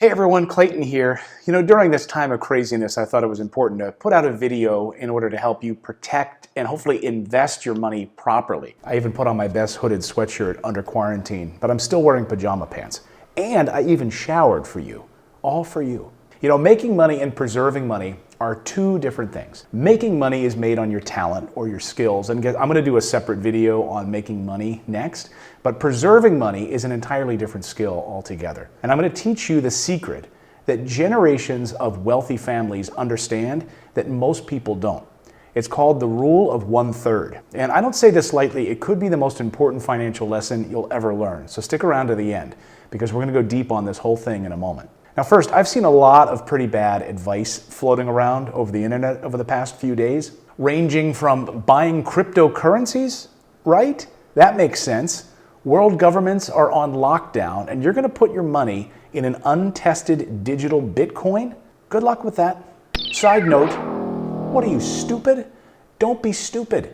Hey everyone, Clayton here. During this time of craziness, I thought it was important to put out a video in order to help you protect and hopefully invest your money properly. I even put on my best hooded sweatshirt under quarantine, but I'm still wearing pajama pants. And I even showered for you, all for you. Making money and preserving money are two different things. Making money is made on your talent or your skills, and I'm gonna do a separate video on making money next, but preserving money is an entirely different skill altogether. And I'm gonna teach you the secret that generations of wealthy families understand that most people don't. It's called the rule of 1/3. And I don't say this lightly, it could be the most important financial lesson you'll ever learn. So stick around to the end, because we're gonna go deep on this whole thing in a moment. Now first, I've seen a lot of pretty bad advice floating around over the internet over the past few days, ranging from buying cryptocurrencies, right? That makes sense. World governments are on lockdown and you're gonna put your money in an untested digital Bitcoin? Good luck with that. Side note, what are you, stupid? Don't be stupid.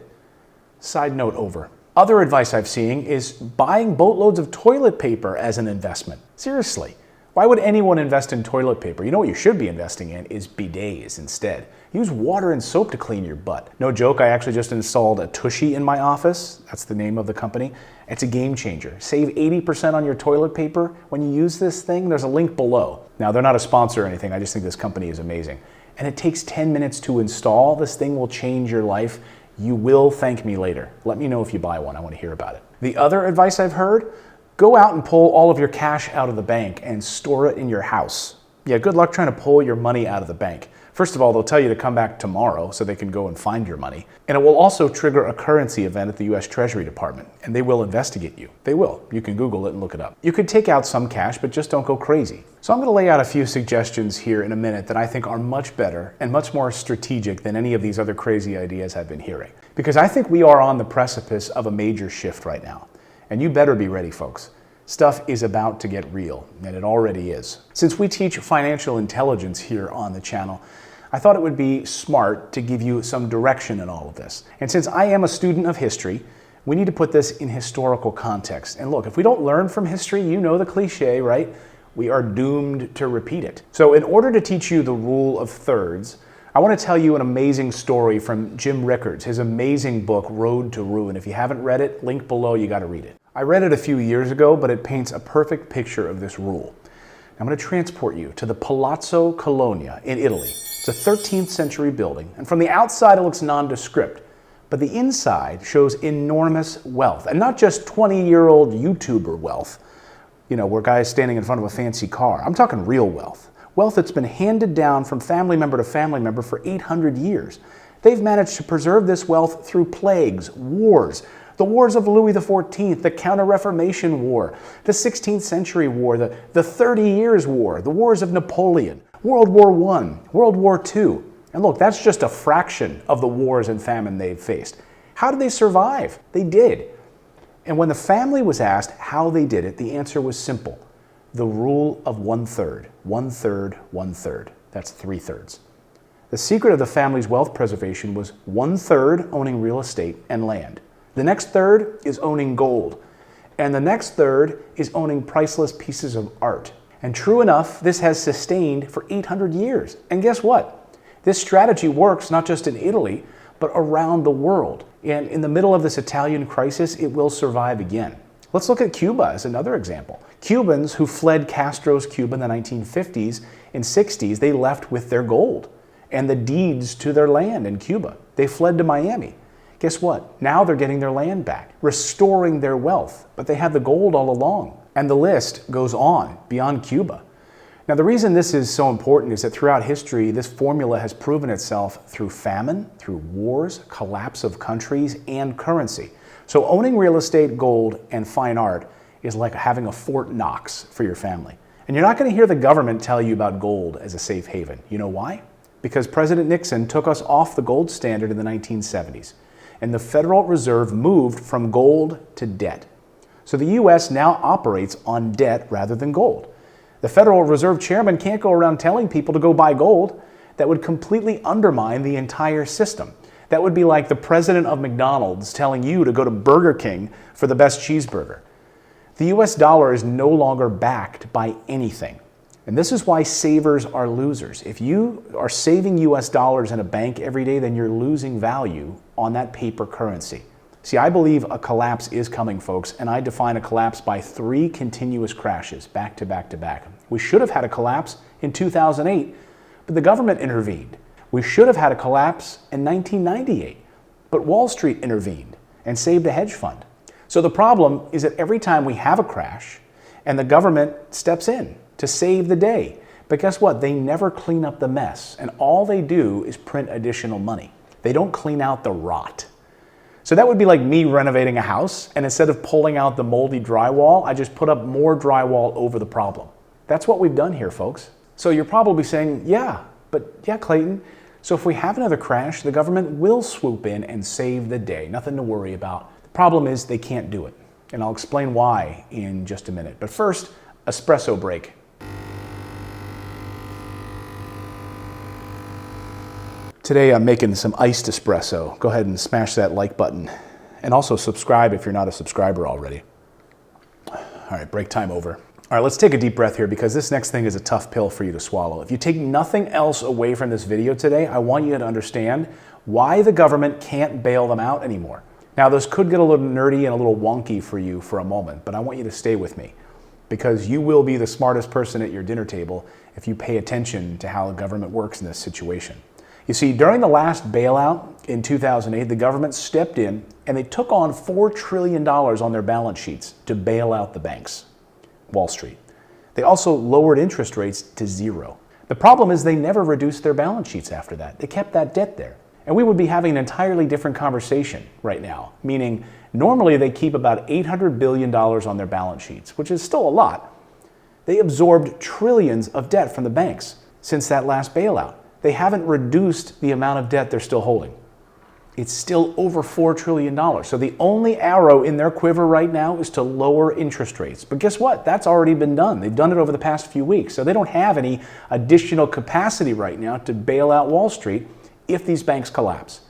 Side note over. Other advice I've seen is buying boatloads of toilet paper as an investment. Seriously. Why would anyone invest in toilet paper? You know what you should be investing in is bidets instead. Use water and soap to clean your butt. No joke, I actually just installed a Tushy in my office. That's the name of the company. It's a game changer. Save 80% on your toilet paper when you use this thing. There's a link below. Now, they're not a sponsor or anything. I just think this company is amazing. And it takes 10 minutes to install. This thing will change your life. You will thank me later. Let me know if you buy one. I want to hear about it. The other advice I've heard, go out and pull all of your cash out of the bank and store it in your house. Yeah, good luck trying to pull your money out of the bank. First of all, they'll tell you to come back tomorrow so they can go and find your money. And it will also trigger a currency event at the US Treasury Department, and they will investigate you. They will. You can Google it and look it up. You could take out some cash, but just don't go crazy. So I'm going to lay out a few suggestions here in a minute that I think are much better and much more strategic than any of these other crazy ideas I've been hearing. Because I think we are on the precipice of a major shift right now. And you better be ready, folks. Stuff is about to get real, and it already is. Since we teach financial intelligence here on the channel, I thought it would be smart to give you some direction in all of this. And since I am a student of history, we need to put this in historical context. And look, if we don't learn from history, you know the cliche, right? We are doomed to repeat it. So in order to teach you the rule of thirds, I want to tell you an amazing story from Jim Rickards, his amazing book, Road to Ruin. If you haven't read it, link below, you got to read it. I read it a few years ago, but it paints a perfect picture of this rule. I'm going to transport you to the Palazzo Colonia in Italy. It's a 13th century building, and from the outside it looks nondescript, but the inside shows enormous wealth, and not just 20-year-old YouTuber wealth, where guys standing in front of a fancy car. I'm talking real wealth. Wealth that's been handed down from family member to family member for 800 years. They've managed to preserve this wealth through plagues, wars, the wars of Louis XIV, the Counter-Reformation War, the 16th Century War, the 30 Years' War, the wars of Napoleon, World War I, World War II. And look, that's just a fraction of the wars and famine they've faced. How did they survive? They did. And when the family was asked how they did it, the answer was simple. The rule of 1/3. 1/3, 1/3. That's 3/3. The secret of the family's wealth preservation was 1/3 owning real estate and land. The next third is owning gold. And the next third is owning priceless pieces of art. And true enough, this has sustained for 800 years. And guess what? This strategy works not just in Italy, but around the world. And in the middle of this Italian crisis, it will survive again. Let's look at Cuba as another example. Cubans who fled Castro's Cuba in the 1950s and 60s, they left with their gold and the deeds to their land in Cuba. They fled to Miami. Guess what? Now they're getting their land back, restoring their wealth, but they had the gold all along. And the list goes on beyond Cuba. Now, the reason this is so important is that throughout history, this formula has proven itself through famine, through wars, collapse of countries, and currency. So owning real estate, gold, and fine art is like having a Fort Knox for your family. And you're not going to hear the government tell you about gold as a safe haven. You know why? Because President Nixon took us off the gold standard in the 1970s. And the Federal Reserve moved from gold to debt. So the U.S. now operates on debt rather than gold. The Federal Reserve Chairman can't go around telling people to go buy gold. That would completely undermine the entire system. That would be like the president of McDonald's telling you to go to Burger King for the best cheeseburger. The US dollar is no longer backed by anything. And this is why savers are losers. If you are saving US dollars in a bank every day, then you're losing value on that paper currency. See, I believe a collapse is coming, folks, and I define a collapse by 3 continuous crashes, back to back to back. We should have had a collapse in 2008, but the government intervened. We should have had a collapse in 1998, but Wall Street intervened and saved a hedge fund. So the problem is that every time we have a crash, and the government steps in to save the day, but guess what? They never clean up the mess, and all they do is print additional money. They don't clean out the rot. So that would be like me renovating a house, and instead of pulling out the moldy drywall, I just put up more drywall over the problem. That's what we've done here, folks. So you're probably saying, yeah, Clayton, so if we have another crash, the government will swoop in and save the day. Nothing to worry about. The problem is they can't do it, and I'll explain why in just a minute. But first, espresso break. Today I'm making some iced espresso. Go ahead and smash that like button. And also subscribe if you're not a subscriber already. All right, break time over. All right, let's take a deep breath here because this next thing is a tough pill for you to swallow. If you take nothing else away from this video today, I want you to understand why the government can't bail them out anymore. Now, this could get a little nerdy and a little wonky for you for a moment, but I want you to stay with me because you will be the smartest person at your dinner table if you pay attention to how the government works in this situation. You see, during the last bailout in 2008, the government stepped in and they took on $4 trillion on their balance sheets to bail out the banks, Wall Street. They also lowered interest rates to 0. The problem is they never reduced their balance sheets after that. They kept that debt there. And we would be having an entirely different conversation right now, meaning normally they keep about $800 billion on their balance sheets, which is still a lot. They absorbed trillions of debt from the banks since that last bailout. They haven't reduced the amount of debt they're still holding. It's still over $4 trillion. So the only arrow in their quiver right now is to lower interest rates. But guess what? That's already been done. They've done it over the past few weeks. So they don't have any additional capacity right now to bail out Wall Street if these banks collapse.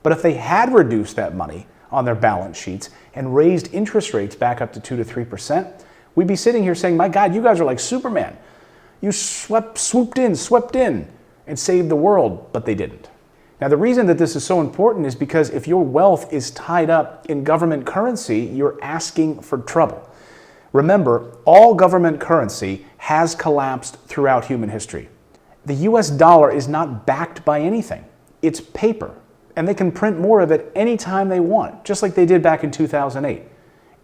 But if they had reduced that money on their balance sheets and raised interest rates back up to 2 to 3%, we'd be sitting here saying, my God, you guys are like Superman. You swooped in, and saved the world, but they didn't. Now, the reason that this is so important is because if your wealth is tied up in government currency, you're asking for trouble. Remember, all government currency has collapsed throughout human history. The US dollar is not backed by anything. It's paper, and they can print more of it anytime they want, just like they did back in 2008.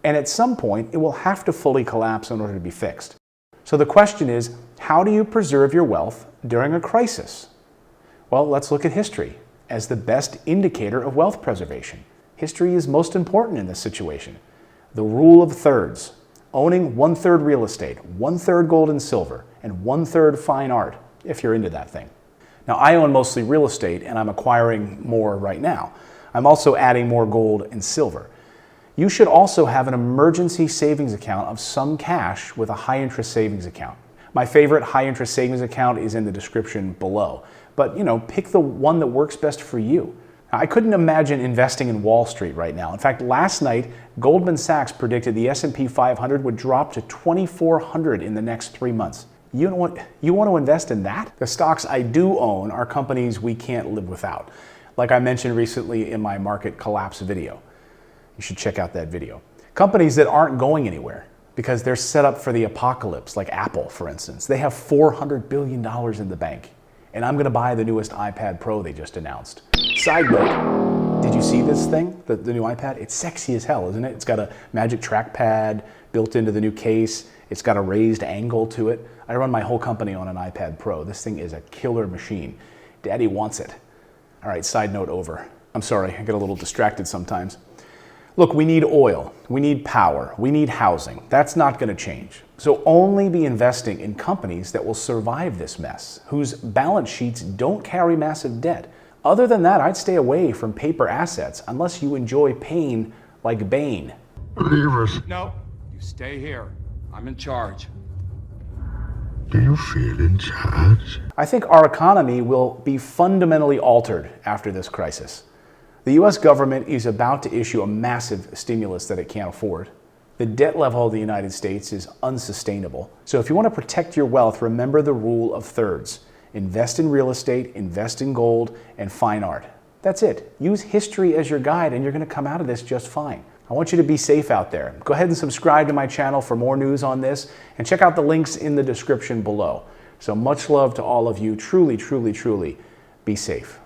And at some point, it will have to fully collapse in order to be fixed. So the question is, how do you preserve your wealth during a crisis? Well, let's look at history as the best indicator of wealth preservation. History is most important in this situation. The rule of thirds, owning 1/3 real estate, 1/3 gold and silver, and 1/3 fine art, if you're into that thing. Now, I own mostly real estate, and I'm acquiring more right now. I'm also adding more gold and silver. You should also have an emergency savings account of some cash with a high-interest savings account. My favorite high-interest savings account is in the description below. But, pick the one that works best for you. I couldn't imagine investing in Wall Street right now. In fact, last night, Goldman Sachs predicted the S&P 500 would drop to 2,400 in the next 3 months. You want to invest in that? The stocks I do own are companies we can't live without. Like I mentioned recently in my market collapse video. You should check out that video. Companies that aren't going anywhere because they're set up for the apocalypse, like Apple, for instance. They have $400 billion in the bank. And I'm going to buy the newest iPad Pro they just announced. Side note, did you see this thing, the new iPad? It's sexy as hell, isn't it? It's got a magic trackpad built into the new case. It's got a raised angle to it. I run my whole company on an iPad Pro. This thing is a killer machine. Daddy wants it. All right, side note over. I'm sorry, I get a little distracted sometimes. Look, we need oil, we need power, we need housing. That's not going to change. So only be investing in companies that will survive this mess, whose balance sheets don't carry massive debt. Other than that, I'd stay away from paper assets unless you enjoy pain like Bane. Leave us. No, you stay here. I'm in charge. Do you feel in charge? I think our economy will be fundamentally altered after this crisis. The US government is about to issue a massive stimulus that it can't afford. The debt level of the United States is unsustainable. So if you want to protect your wealth, remember the rule of thirds. Invest in real estate, invest in gold, and fine art. That's it. Use history as your guide and you're going to come out of this just fine. I want you to be safe out there. Go ahead and subscribe to my channel for more news on this and check out the links in the description below. So much love to all of you. Truly, truly, truly be safe.